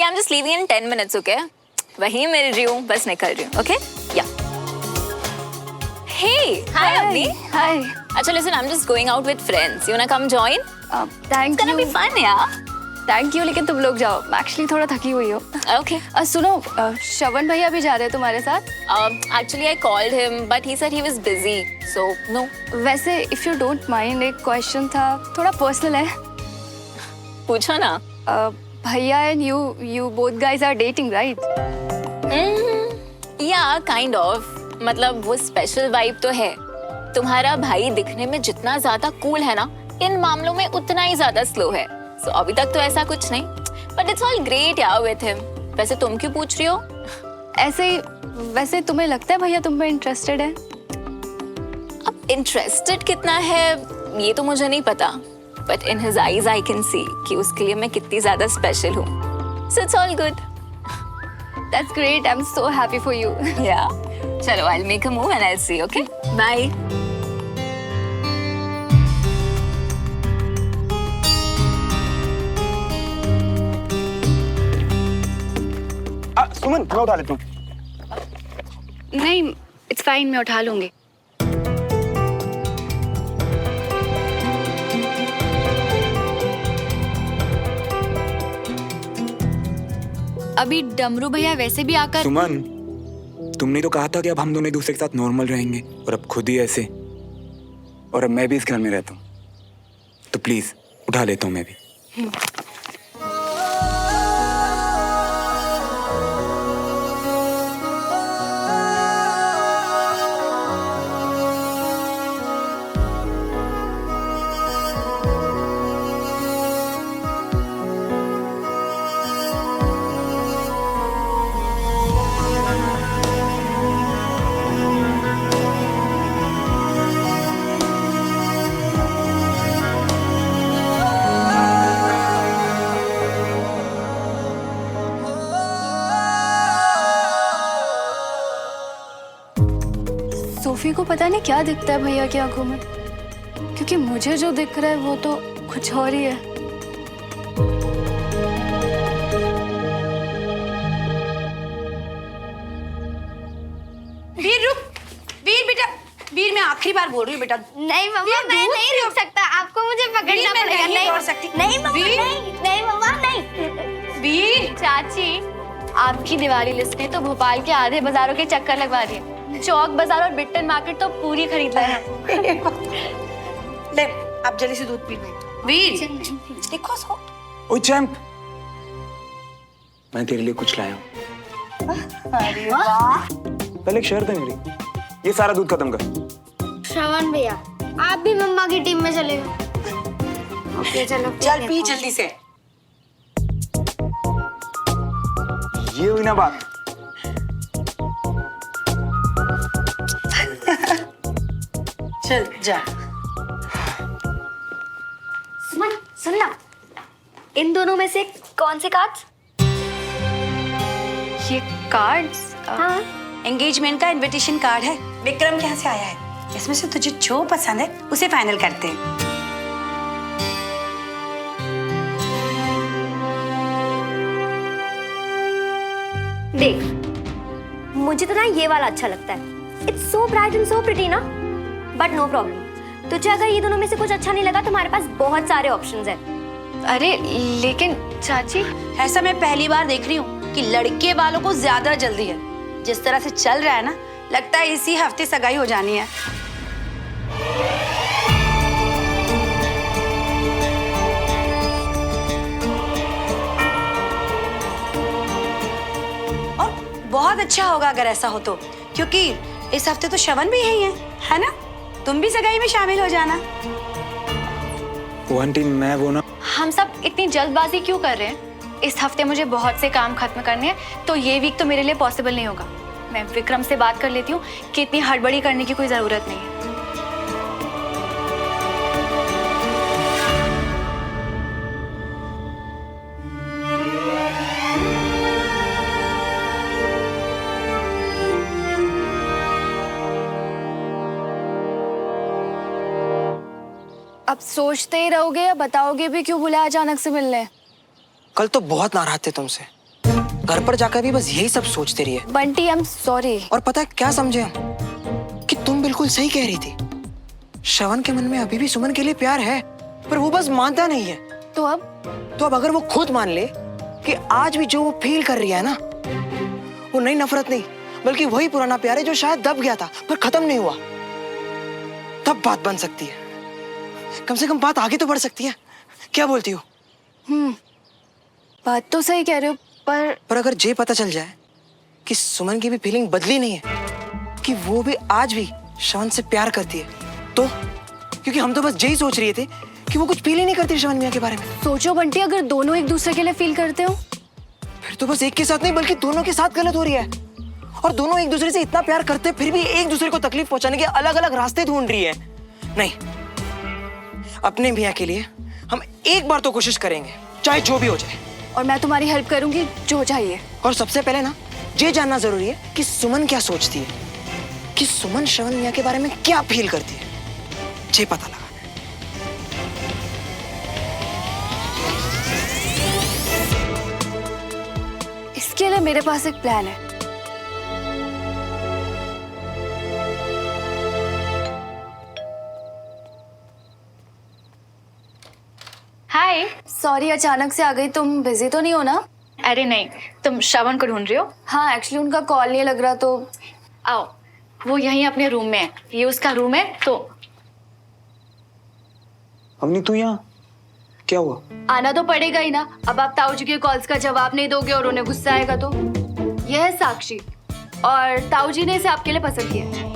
Yeah, I'm just leaving in 10 minutes, okay? वहीं मिल रही हूँ, बस निकल रही हूँ, okay? Yeah. Hey, hi, Avni. Hi. अच्छा, listen, I'm just going out with friends. You wanna come join? Thank It's gonna you. be fun, yeah. Thank you, लेकिन तुम लोग जाओ. मैं एक्चुअली थोड़ा थकी हुई हूँ. Okay. सुनो, श्रवण भैया भी जा रहे हैं तुम्हारे साथ? Actually, I called him, but he said he was busy, so no. वैसे if you don't mind, एक क्वेश्चन था, थोड़ा पर्सनल है. पूछो ना. भैया and you both guys are dating, right? Yeah, kind of. मतलब वो स्पेशल वाइब तो है. तुम्हारा भाई दिखने में जितना ज्यादा कूल है ना, इन मामलों में उतना ही ज्यादा स्लो है. So अभी तक तो ऐसा कुछ नहीं. But it's all great यार with him. वैसे तुम क्यों पूछ रही हो? ऐसे ही, वैसे तुम्हें लगता है भैया तुम में इंटरेस्टेड है? अब इंटरेस्टेड कितना है ये तो मुझे नहीं पता. But in his eyes I can see कि उसके लिए मैं कितनी ज्यादा स्पेशल हूँ. So it's all good. That's great. I'm so happy for you. Yeah. चलो, I'll make a move and I'll see, okay? Bye. सुमन, मैं उठा लेता हूँ. नहीं, it's fine, मैं उठा लूंगी. अभी डमरू भैया वैसे भी आकर. सुमन, तुमने तो कहा था कि अब हम दोनों एक दूसरे के साथ नॉर्मल रहेंगे, और अब खुद ही ऐसे. और अब मैं भी इस घर में रहता हूँ, तो प्लीज उठा लेता हूँ मैं भी. सोफी को पता नहीं क्या दिखता है भैया की आंखों में, क्योंकि मुझे जो दिख रहा है वो तो कुछ और ही है. वीर रुक. वीर बेटा, वीर मैं आखिरी बार बोल रही हूँ बेटा. नहीं मम्मा, मैं नहीं रुक सकता. आपको मुझे पकड़ना मैं पड़ेगा. नहीं छोड़ सकती. नहीं मम्मा, वीर. नहीं नहीं मम्मा, नहीं. वीर. चाची, आपकी दिवाली लिस्ट ने तो भोपाल के आधे बाजारों के चक्कर लगवा दिए. चौक बाजार और बिट्टन मार्केट तो पूरी खरीद लाया. ले, आप जल्दी से दूध पी लो. वीर देखो उसको. ओए चैंप, मैं तेरे लिए कुछ लाया हूँ. अरे वाह. पहले एक शर्त है मेरी, ये सारा दूध खत्म कर. श्रवण भैया, आप भी मम्मा की टीम में चले गए. ओके चलो. चल पी जल्दी से. ये हुई ना बात. चल जा. सुमन सुन ना, इन दोनों में से कौन से कार्ड्स? ये कार्ड्स? हाँ. एंगेजमेंट का इनविटेशन कार्ड है. विक्रम के यहाँ से आया है. इसमें से तुझे जो पसंद है उसे फाइनल करते हैं. देख, मुझे तो ना ये वाला अच्छा लगता है. It's so bright and so pretty ना. But no problem. तुझे अगर ये दोनों में से कुछ अच्छा नहीं लगा तो हमारे पास बहुत सारे ऑप्शंस हैं. अरे लेकिन चाची, ऐसा मैं पहली बार देख रही हूँ कि लड़के वालों को ज्यादा जल्दी है. जिस तरह से चल रहा है ना, लगता है इसी हफ्ते सगाई हो जानी है. और बहुत अच्छा होगा अगर ऐसा हो तो, क्योंकि इस हफ्ते तो श्रवण भी यही है ना? तुम भी सगाई में शामिल हो जाना. वो आंटी, मैं वो ना. हम सब इतनी जल्दबाजी क्यों कर रहे हैं? इस हफ्ते मुझे बहुत से काम खत्म करने हैं, तो ये वीक तो मेरे लिए पॉसिबल नहीं होगा. मैं विक्रम से बात कर लेती हूँ कि इतनी हड़बड़ी करने की कोई जरूरत नहीं है. अब सोचते ही रहोगे या बताओगे भी क्यों बुलाया अचानक से मिलने? कल तो बहुत नाराज थे तुमसे. घर पर जाकर भी बस यही सब सोचते रहिए। Bunty I am sorry. और पता है क्या समझे हम, कि तुम बिल्कुल सही कह रही थी। श्रवण के मन में अभी भी सुमन के लिए प्यार है, पर वो बस मानता नहीं है। तो अब अगर वो खुद मान ले कि आज भी जो वो फील कर रही है ना, वो नई नफरत नहीं बल्कि वही पुराना प्यार है जो शायद दब गया था पर खत्म नहीं हुआ, तब बात बन सकती है। कम से कम बात आगे तो बढ़ सकती है। क्या बोलती हो? बात तो सही कह रहे हो, पर अगर ये पता चल जाए कि सुमन की भी फीलिंग बदली नहीं है, कि वो भी आज भी श्रवण से प्यार करती है, तो क्योंकि हम तो बस यही सोच रहे थे कि वो कुछ फील ही नहीं करती श्रवण मियां के बारे में। सोचो बंटी, अगर दोनों एक दूसरे के लिए फील करते हो, फिर तो बस एक के साथ नहीं बल्कि दोनों के साथ गलत हो रही है। और दोनों एक दूसरे से इतना प्यार करते फिर भी एक दूसरे को तकलीफ पहुंचाने के अलग अलग रास्ते ढूंढ रही है। नहीं, अपने मियां के लिए हम एक बार तो कोशिश करेंगे, चाहे जो भी हो जाए। और मैं तुम्हारी हेल्प करूंगी जो चाहिए। और सबसे पहले ना ये जानना जरूरी है कि सुमन क्या सोचती है, कि सुमन श्रवण मियां के बारे में क्या फील करती है, ये पता लगा। इसके लिए मेरे पास एक प्लान है। हाय, सॉरी अचानक से आ गई। तुम बिजी तो नहीं हो ना? अरे नहीं, तुम श्रवण को ढूंढ रही हो? हाँ, एक्चुअली उनका कॉल नहीं लग रहा, तो आओ, वो यहीं अपने रूम में है। ये उसका रूम है। तो अम्मी तू यहाँ क्या हुआ? आना तो पड़ेगा ही ना। अब आप ताऊ जी के कॉल्स का जवाब नहीं दोगे और उन्हें गुस्सा आएगा तो। यह है साक्षी, और ताऊ जी ने इसे आपके लिए पसंद किया है।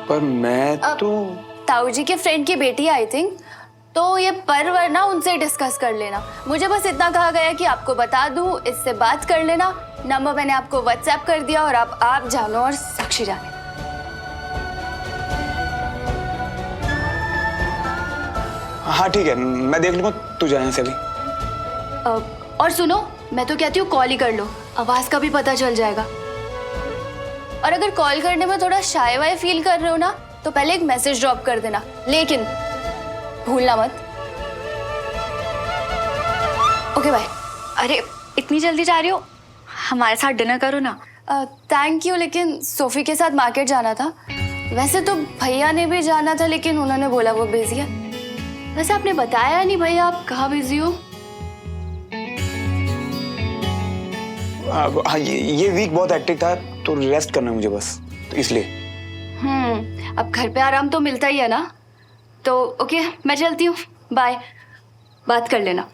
पर मैं तो ताऊ जी के फ्रेंड की बेटी आई थिंक, तो ये पर वरना उनसे डिस्कस कर लेना। मुझे बस इतना कहा गया कि आपको बता दूं, इससे बात कर लेना। नंबर मैंने आपको व्हाट्सएप कर दिया, और आप जानो और साक्षी जाने। हाँ ठीक है, मैं देख लूंगा, तू जा यहाँ से अभी। और सुनो, मैं तो कहती हूँ कॉल ही कर लो, आवाज का भी पता चल जाएगा। और अगर कॉल करने में थोड़ा शाय वाय फील कर रहे हो ना, तो पहले एक मैसेज ड्रॉप कर देना, लेकिन भूलना मत। Okay bye. अरे इतनी जल्दी जा रही हो? हमारे साथ डिनर करो ना। थैंक यू, लेकिन सोफी के साथ मार्केट जाना था। वैसे तो भैया ने भी जाना था, लेकिन उन्होंने बोला वो बिजी है। वैसे आपने बताया नहीं भैया आप कहाँ बिजी हो? हाँ, ये वीक बहुत हेक्टिक था, तो रेस्ट करना मुझे बस, तो इसलिए। अब घर पे आराम तो मिलता ही है ना। तो ओके, मैं चलती हूँ, बाय। बात कर लेना।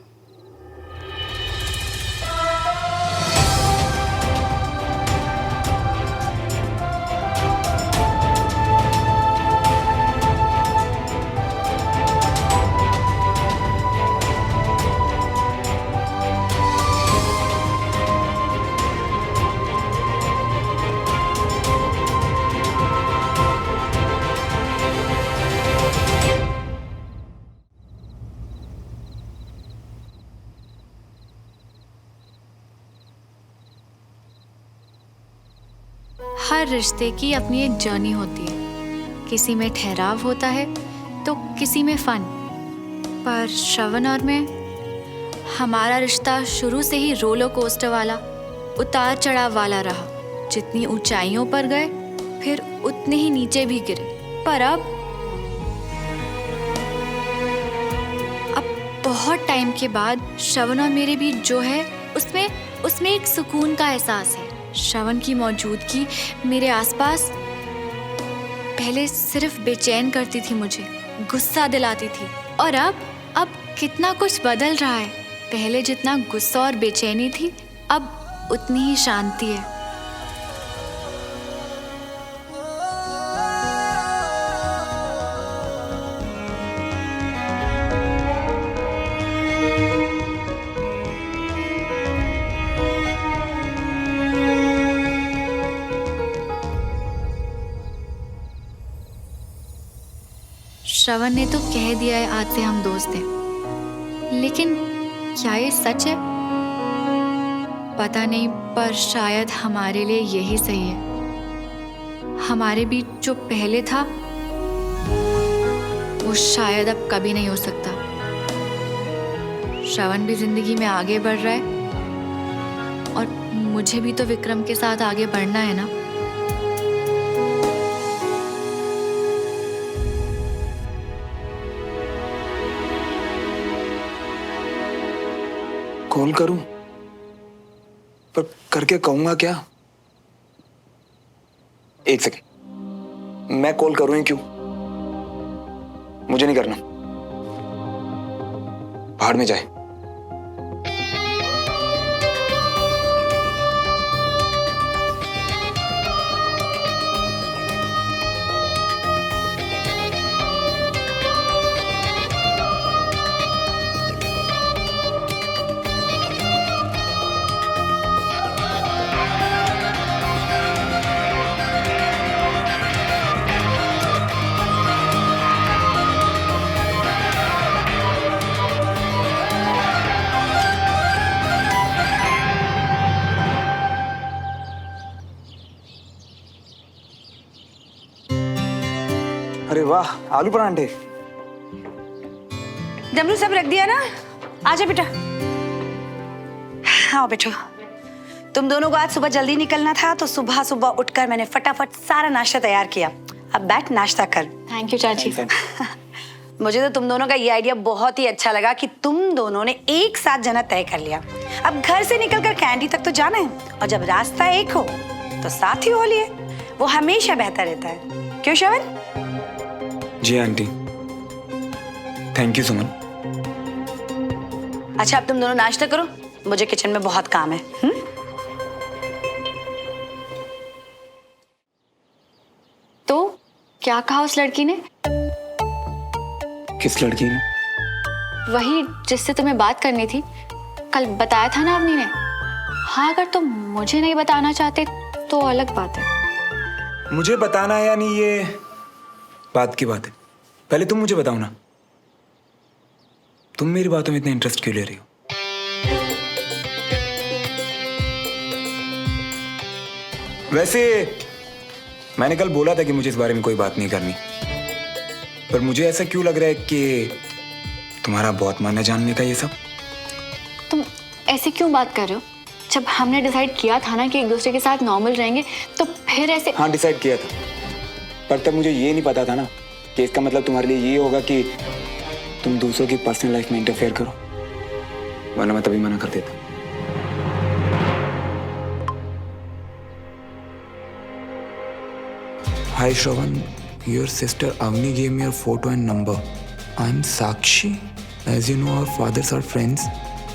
हर रिश्ते की अपनी एक जर्नी होती है। किसी में ठहराव होता है तो किसी में फन। पर श्रवण और मैं, हमारा रिश्ता शुरू से ही रोलर कोस्टर वाला, उतार चढ़ाव वाला रहा। जितनी ऊंचाइयों पर गए, फिर उतने ही नीचे भी गिरे। पर अब बहुत टाइम के बाद श्रवण और मेरे बीच जो है, उसमें एक सुकून का एहसास है। श्रवण की मौजूदगी मेरे आसपास पहले सिर्फ बेचैन करती थी, मुझे गुस्सा दिलाती थी। और अब कितना कुछ बदल रहा है। पहले जितना गुस्सा और बेचैनी थी, अब उतनी ही शांति है। श्रवण ने तो कह दिया है आज से हम दोस्त हैं, लेकिन क्या ये सच है? पता नहीं, पर शायद हमारे लिए यही सही है। हमारे बीच जो पहले था वो शायद अब कभी नहीं हो सकता। श्रवण भी जिंदगी में आगे बढ़ रहा है और मुझे भी तो विक्रम के साथ आगे बढ़ना है ना। कॉल करूं, पर करके कहूंगा क्या? एक सेकंड, मैं कॉल करूं ही क्यों? मुझे नहीं करना, भाड़ में जाए। अरे वाह, आलू परांठे। डमरू सब रख दिया ना? आजा बेटा। हाँ बेटो, तुम दोनों को आज सुबह जल्दी निकलना था तो सुबह सुबह उठकर मैंने फटाफट सारा नाश्ता तैयार किया। अब बैठ नाश्ता कर। थैंक यू चाची। मुझे तो तुम दोनों का ये आइडिया बहुत ही अच्छा लगा कि तुम दोनों ने एक साथ जाना तय कर लिया। अब घर से निकलकर कैंडी तक तो जाना है, और जब रास्ता एक हो तो साथ ही हो लिए, वो हमेशा बेहतर रहता है। क्यों श्रवण? जी आंटी, थैंक यू सुमन। अच्छा, अब तुम दोनों नाश्ता करो, मुझे किचन में बहुत काम है। तो क्या कहा उस लड़की ने? किस लड़की ने? वही जिससे तुम्हें बात करनी थी, कल बताया था ना अवनी ने। हाँ, अगर तुम मुझे नहीं बताना चाहते तो अलग बात है। मुझे बताना है या नहीं, ये बात की बात है। पहले तुम मुझे बताओ ना, तुम मेरी बातों में इतना इंटरेस्ट क्यों ले रही हो? वैसे मैंने कल बोला था कि मुझे इस बारे में कोई बात नहीं करनी, पर मुझे ऐसा क्यों लग रहा है कि तुम्हारा बहुत मन है जानने का ये सब। तुम ऐसे क्यों बात कर रहे हो? जब हमने डिसाइड किया था ना कि एक दूसरे के साथ नॉर्मल रहेंगे, तो फिर ऐसे। हाँ, डिसाइड किया था, पर तब मुझे ये नहीं पता था ना कि इसका मतलब तुम्हारे लिए ये होगा कि तुम दूसरों की पर्सनल लाइफ में इंटरफेयर करो, वरना मैं तभी मना कर देता। Hi Shravan, your sister Avni gave me your photo and number. I'm Sakshi. As you know, our fathers are friends.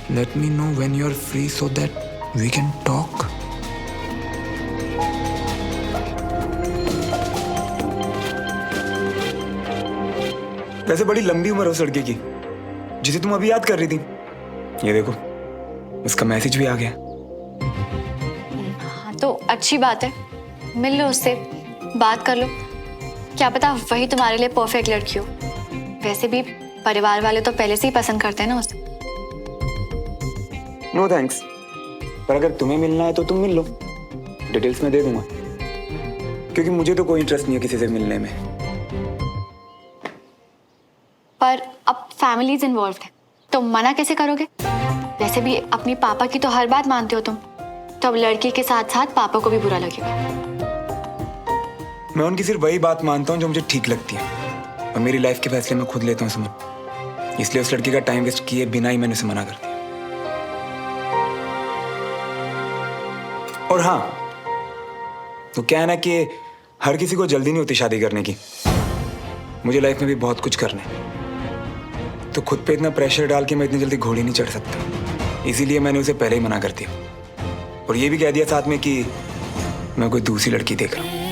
Let me know when you're free so that we can talk. वैसे बड़ी लंबी उम्र हो उस लड़के की जिसे तुम अभी याद कर रही थी। ये देखो, उसका मैसेज भी आ गया। हाँ, तो अच्छी बात है, मिल लो उससे, बात कर लो। क्या पता वही तुम्हारे लिए परफेक्ट लड़की हो। वैसे भी परिवार वाले तो पहले से ही पसंद करते हैं ना उसे। नो थैंक्स, पर अगर तुम्हें मिलना है तो तुम मिल लो, डिटेल्स मैं दे दूंगा, क्योंकि मुझे तो कोई इंटरेस्ट नहीं है किसी से मिलने में। पर अब फैमिलीज इन्वॉल्व है, तो मना कैसे करोगे? वैसे भी अपनी पापा की तो हर बात मानते हो तुम, तो अब लड़की के साथ साथ पापा को भी बुरा लगेगा। मैं उनकी सिर्फ वही बात मानता हूँ जो मुझे ठीक लगती है, और मेरी लाइफ के फैसले मैं खुद लेता हूँ सुमन। इसलिए उस लड़की का टाइम वेस्ट किए बिना ही मैंने उसे मना कर दिया। और हाँ, तो क्या है ना कि हर किसी को जल्दी नहीं होती शादी करने की। मुझे लाइफ में भी बहुत कुछ करना है, तो खुद पे इतना प्रेशर डाल के मैं इतनी जल्दी घोड़ी नहीं चढ़ सकता। इसीलिए मैंने उसे पहले ही मना कर दिया, और ये भी कह दिया साथ में कि मैं कोई दूसरी लड़की देख रहा हूँ।